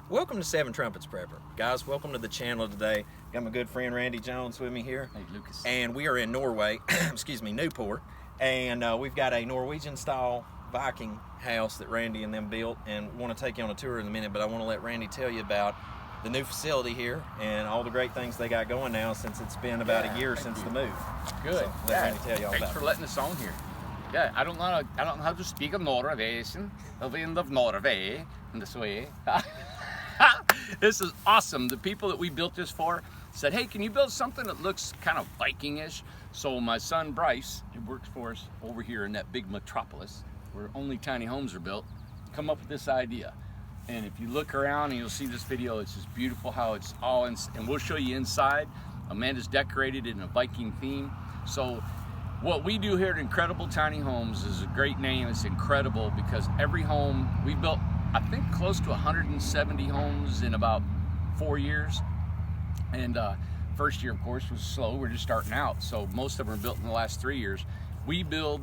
Welcome to Seven Trumpets Prepper. Guys, welcome to the channel today. Got my good friend Randy Jones with me here. Hey, Lucas. And we are in Norway, excuse me, Newport. And we've got a Norwegian style Viking house that Randy and them built. And we want to take you on a tour in a minute, but I want to let Randy tell you about the new facility here and all the great things they got going now since it's been about a year since the move. Good. So let Randy tell you all Thanks about for it. letting us on here. Yeah, I don't know how to speak of Norwegian, the wind of Norway in this way. This is awesome. The people that we built this for said, hey, can you build something that looks kind of Viking-ish? So my son Bryce, who works for us over here in that big metropolis where only tiny homes are built, come up with this idea. And if you look around and you'll see this video, it's just beautiful how it's all in, and we'll show you inside. Amanda's decorated in a Viking theme. So what we do here at Incredible Tiny Homes is a great name. It's incredible because every home, we built, I think, close to 170 homes in about 4 years. And first year, of course, was slow. We're just starting out. So most of them are built in the last 3 years. We build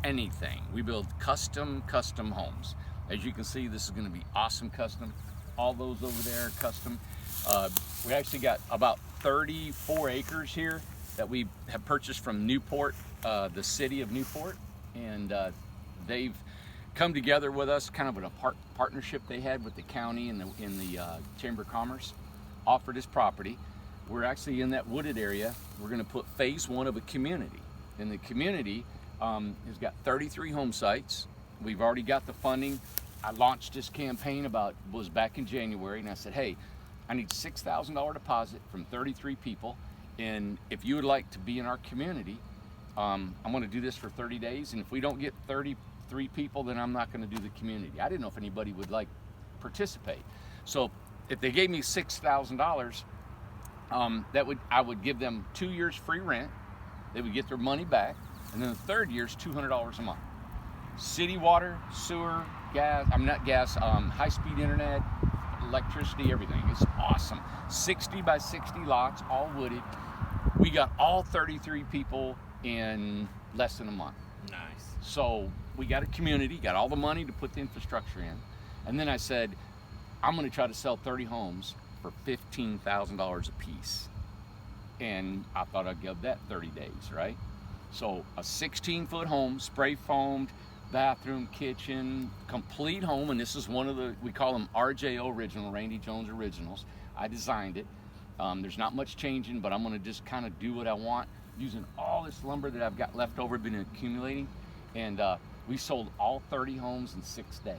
anything. We build custom homes. As you can see, this is going to be awesome custom. All those over there are custom. We actually got about 34 acres here that we have purchased from Newport, the city of Newport, and they've come together with us, kind of in a partnership they had with the county and the Chamber of Commerce, offered us property. We're actually in that wooded area. We're going to put phase 1 of a community, and the community has got 33 home sites. We've already got the funding. I launched this campaign was back in January, and I said, hey, I need $6,000 deposit from 33 people. And if you would like to be in our community, I'm going to do this for 30 days. And if we don't get 33 people, then I'm not going to do the community. I didn't know if anybody would participate. So if they gave me $6,000, I would give them 2 years free rent. They would get their money back. And then the third year is $200 a month. City water, sewer, gas, high-speed internet, electricity, everything. It's awesome. 60 by 60 lots, all wooded. We got all 33 people in less than a month. Nice. So we got a community, got all the money to put the infrastructure in. And then I said, I'm going to try to sell 30 homes for $15,000 a piece. And I thought I'd give that 30 days, right? So a 16-foot home, spray foamed, bathroom, kitchen, complete home. And this is one of we call them RJO original, Randy Jones originals. I designed it. There's not much changing, but I'm going to just kind of do what I want using all this lumber that I've got left over, been accumulating. And we sold all 30 homes in 6 days.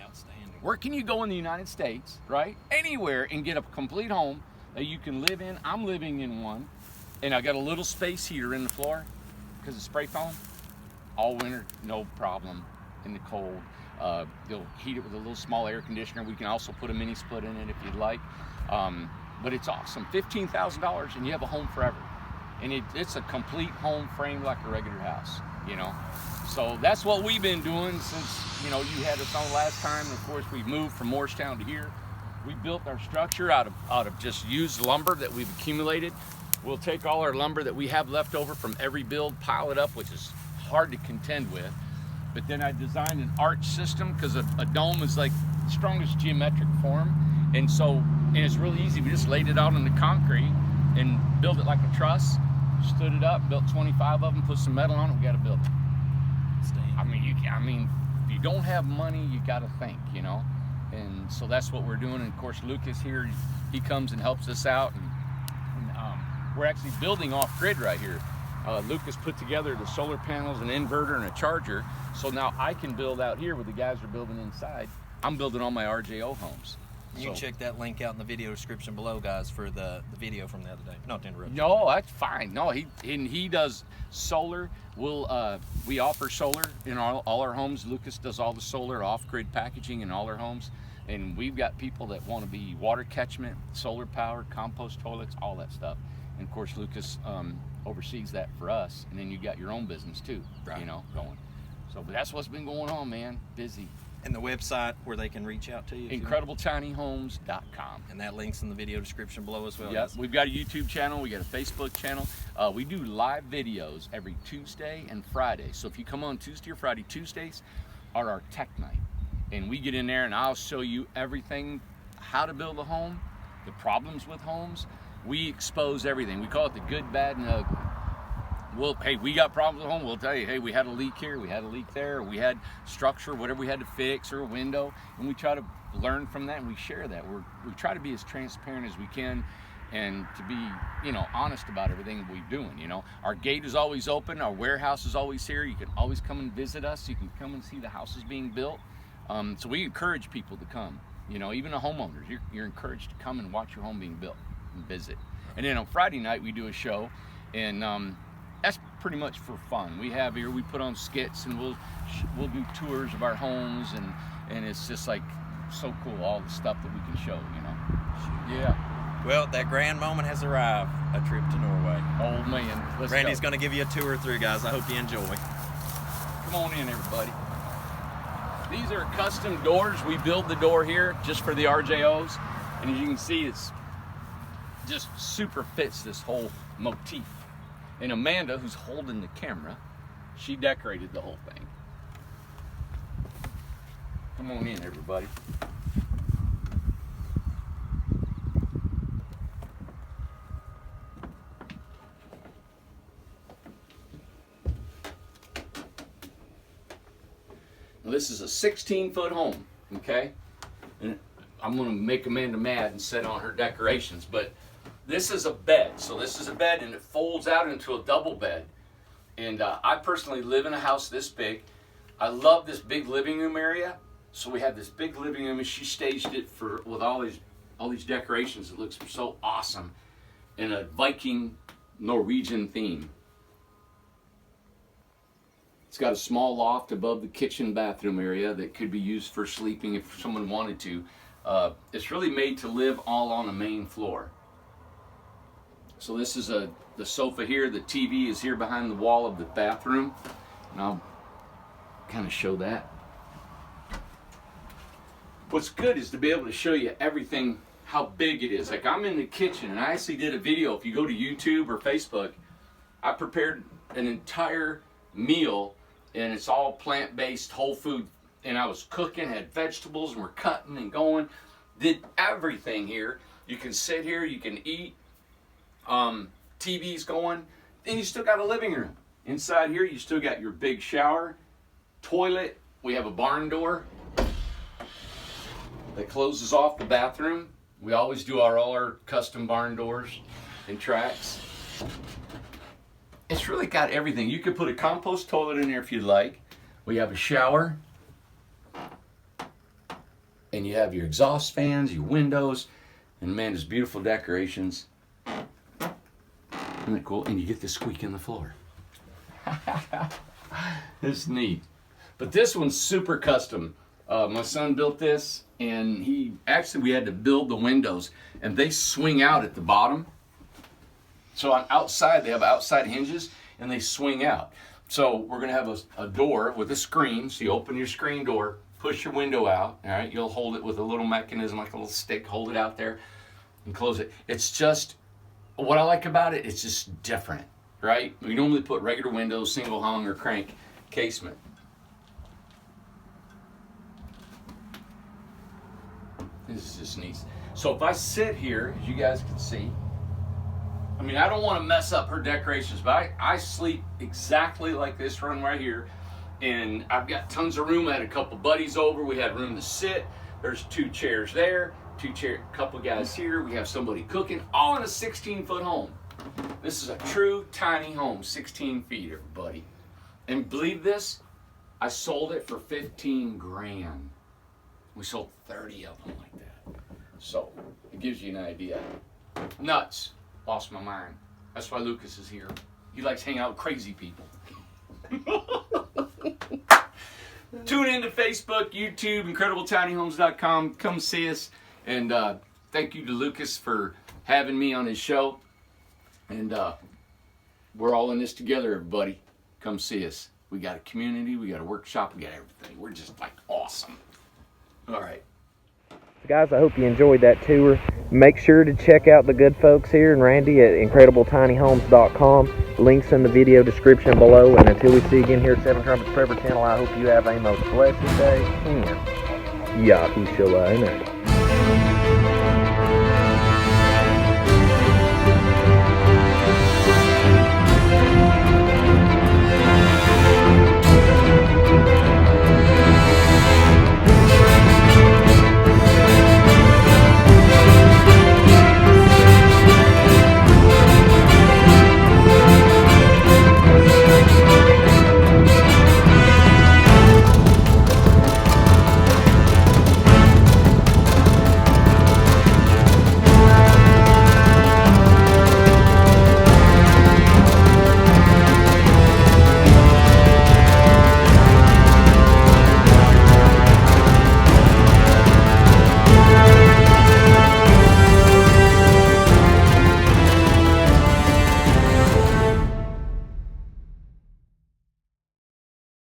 Outstanding. Where can you go in the United States, right? Anywhere, and get a complete home that you can live in. I'm living in one, and I got a little space heater in the floor because it's spray foam. All winter, no problem in the cold. They'll heat it with a little small air conditioner. We can also put a mini split in it if you'd like. But it's awesome. $15,000 and you have a home forever. And it's a complete home framed like a regular house, you know. So that's what we've been doing since, you had us on last time. And of course, we've moved from Morristown to here. We built our structure out of just used lumber that we've accumulated. We'll take all our lumber that we have left over from every build, pile it up, which is hard to contend with. But then I designed an arch system because a dome is like the strongest geometric form. And it's really easy. We just laid it out on the concrete and built it like a truss, stood it up, built 25 of them, put some metal on it, we got to build it. If you don't have money, you got to think, And so that's what we're doing. And of course, Lucas here, he comes and helps us out. And we're actually building off grid right here. Lucas put together the solar panels, an inverter, and a charger. So now I can build out here where the guys are building inside. I'm building all my RJO homes. You can check that link out in the video description below, guys, for the video from the other day. Not to interrupt. No, that's fine. No, he does solar. We offer solar in all our homes. Lucas does all the solar off-grid packaging in all our homes. And we've got people that want to be water catchment, solar powered, compost toilets, all that stuff. And of course, Lucas oversees that for us. And then you got your own business too, right, going. So, but that's what's been going on, man. Busy. And the website where they can reach out to you? IncredibleTinyHomes.com. And that link's in the video description below as well. Yep, we've got a YouTube channel, we got a Facebook channel. We do live videos every Tuesday and Friday. So if you come on Tuesday or Friday, Tuesdays are our tech night. And we get in there and I'll show you everything how to build a home, the problems with homes. We expose everything. We call it the good, bad, and ugly. Well, hey, we got problems with home. We'll tell you, hey, we had a leak here, we had a leak there, or we had structure, whatever we had to fix, or a window, and we try to learn from that, and we share that. We try to be as transparent as we can, and to be, you know, honest about everything we're doing. You know, our gate is always open, our warehouse is always here. You can always come and visit us. You can come and see the houses being built. So we encourage people to come. You know, even the homeowners, you're encouraged to come and watch your home being built and visit. And then on Friday night we do a show, and that's pretty much for fun. We put on skits, and we'll do tours of our homes, and it's just like so cool, all the stuff that we can show, you know. Yeah. Well, that grand moment has arrived, a trip to Norway. Oh man, let's Randy's go. going to give you a tour through, guys. I hope you enjoy. Come on in, everybody. These are custom doors. We build the door here just for the RJOs, and as you can see, it's just super fits this whole motif. And Amanda, who's holding the camera, she decorated the whole thing. Come on in, everybody. Now, this is a 16-foot home, okay? And I'm gonna make Amanda mad and set on her decorations, but this is a bed. So this is a bed, and it folds out into a double bed. And I personally live in a house this big. I love this big living room area. So we have this big living room, and she staged it with all these decorations. It looks so awesome in a Viking Norwegian theme. It's got a small loft above the kitchen bathroom area that could be used for sleeping if someone wanted to. It's really made to live all on the main floor. So this is the sofa here. The TV is here behind the wall of the bathroom. And I'll kind of show that. What's good is to be able to show you everything, how big it is. Like, I'm in the kitchen, and I actually did a video. If you go to YouTube or Facebook, I prepared an entire meal, and it's all plant-based, whole food. And I was cooking, had vegetables, and we're cutting and going. Did everything here. You can sit here, you can eat. TV's going. Then you still got a living room. Inside here, you still got your big shower, toilet. We have a barn door that closes off the bathroom. We always do all our custom barn doors and tracks. It's really got everything. You could put a compost toilet in there if you'd like. We have a shower. And you have your exhaust fans, your windows, and man, there's beautiful decorations. Isn't that cool? And you get the squeak in the floor. It's neat. But this one's super custom. My son built this, and we had to build the windows, and they swing out at the bottom. So on outside, they have outside hinges, and they swing out. So we're gonna have a door with a screen. So you open your screen door, push your window out, all right? You'll hold it with a little mechanism, like a little stick, hold it out there and close it. It's just, what I like about it, it's just different, right? We normally put regular windows, single hung or crank casement. This is just neat. So if I sit here, as you guys can see, I mean, I don't want to mess up her decorations, but I sleep exactly like this room right here. And I've got tons of room. I had a couple buddies over. We had room to sit. There's 2 chairs there, couple guys here. We have somebody cooking, all in a 16-foot home. This is a true tiny home, 16 feet, everybody. And believe this, I sold it for 15 grand. We sold 30 of them like that. So it gives you an idea. Nuts. Lost my mind. That's why Lucas is here. He likes hanging out with crazy people. Tune into Facebook, YouTube, IncredibleTinyHomes.com. Come see us. And thank you to Lucas for having me on his show. And we're all in this together, everybody. Come see us. We got a community, we got a workshop, we got everything. We're just like awesome. All right. Guys, I hope you enjoyed that tour. Make sure to check out the good folks here and Randy at IncredibleTinyHomes.com. Links in the video description below. And until we see you again here at Seven Trumpets Prepper Channel, I hope you have a most blessed day. And Yahushua.